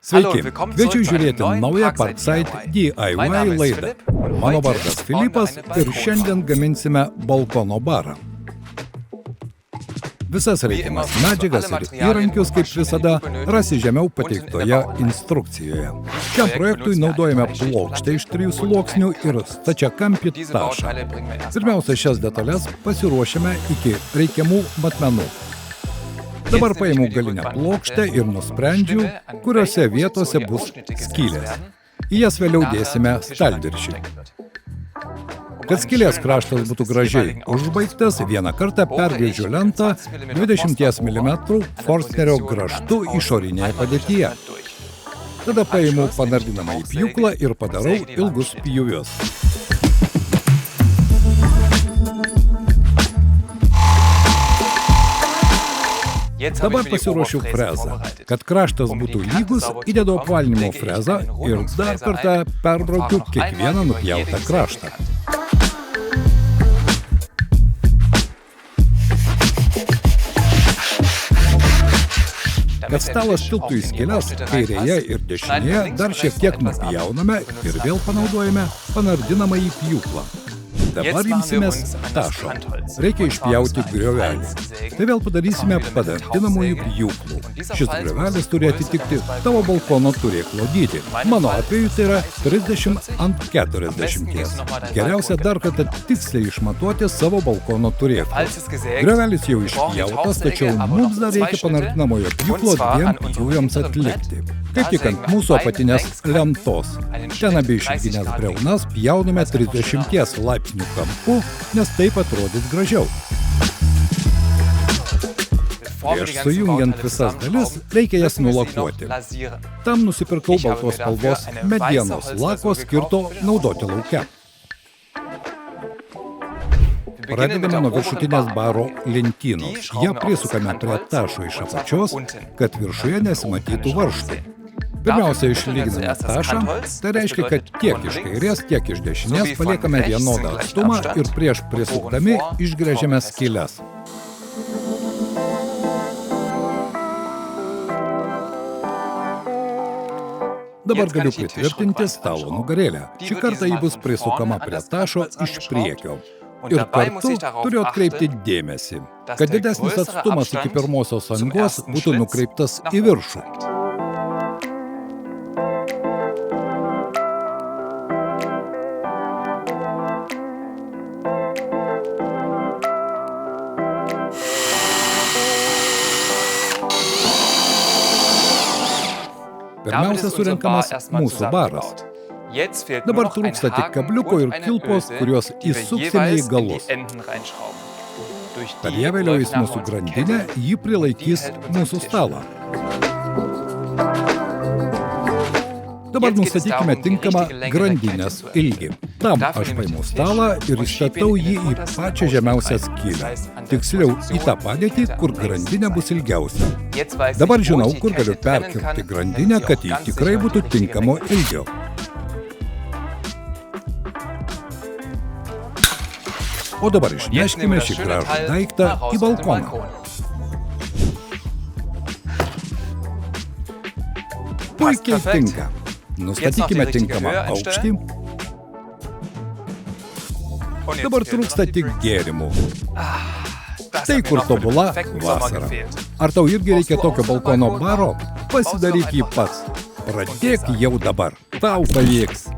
Sveiki, kviečiu žiūrėti naują Parkside DIY laidą. Mano vardas Filipas ir šiandien gaminsime balkono barą. Visas reikiamas medžiagas ir įrankius, kaip visada, rasi žemiau pateiktoje instrukcijoje. Šiam projektui naudojame plokštę iš 3 sluoksnių ir stačiakampį tašą. Pirmiausia, šias detalės pasiruošiame iki reikiamų matmenų. Dabar paimu galinę plokštę ir nusprendžiu, kuriuose vietose bus skylės. Į jas vėliau dėsime stalviršį. Kad skylės kraštas būtų gražiai užbaigtas, vieną kartą pergrėžiu lentą 20 mm Forstnerio grąžtu išorinėje padėtyje. Tada paimu panardinamąjį pjūklą ir padarau ilgus pjūvius. Dabar pasiruošiu frezą. Kad kraštas būtų lygus, įdedu apvalinimo frezą ir dar kartą perbraukiu kiekvieną nupjautą kraštą. Kad stalas tilptų į skyles, kairėje ir dešinėje dar šiek tiek nupjauname ir vėl panaudojame panardinamąjį pjūklą. Dabar imsimės tašo. Reikia išpjauti griovelį. Tai vėl padarysime panardinamųjų pjūklų. Šis griovelis turi atitikti tavo balkono turėklo dydį. Mano atveju tai yra 30 ant 40. Geriausia dar kartą tiksliai išmatuoti savo balkono turėklą. Griovelis jau išpjautas, tačiau mums dar reikia panardinamojo pjūklo 2 pjūviams atlikti. Kaip tik ant mūsų apatinės lentos. Ten abi išilginės briaunas pjauname 30 laipsnių kampu, nes taip atrodys gražiau. Prieš sujungiant visas dalis, reikia jas nulakuoti. Tam nusipirkau baltos spalvos medienos lako skirto naudoti lauke. Pradedame nuo viršutinės baro lentynos. Ją prisukame prie tašo iš apačios, kad viršuje nesimatytų varžtų. Pirmiausia, išlyginame tašą, tai reiškia, kad tiek iš kairės, tiek iš dešinės paliekame vienodą atstumą ir prieš prisukdami išgręžiame skyles. Dabar galiu pritvirtinti stalo nugarėlę. Šį kartą ji bus prisukama prie tašo iš priekio. Ir kartu turiu atkreipti dėmesį, kad didesnis atstumas iki pirmosios angos būtų nukreiptas į viršų. Pirmiausia surenkamas mūsų baras. Dabar trūksta tik kabliuko ir kilpos, kuriuos įsuksime į galus. Kad jie vėliau į mūsų grandinę, jį prilaikys mūsų stalą. Dabar nustatykime tinkamą grandinės ilgį. Tam aš paimu stalą ir įstatau jį į pačią žemiausią skylę. Tiksliau, į tą padėtį, kur grandinė bus ilgiausia. Dabar žinau, kur galiu perkirpti grandinę, kad jį tikrai būtų tinkamo ilgio. O dabar išneškime šį gražų daiktą į balkoną. Puikiai tinka. Nustatykime tinkamą aukštį. Dabar trūksta tik gėrimų. Štai kur tobula vasara. Ar tau irgi reikia tokio balkono baro? Pasidaryk jį pats. Pradėk jau dabar. Tau pavyks.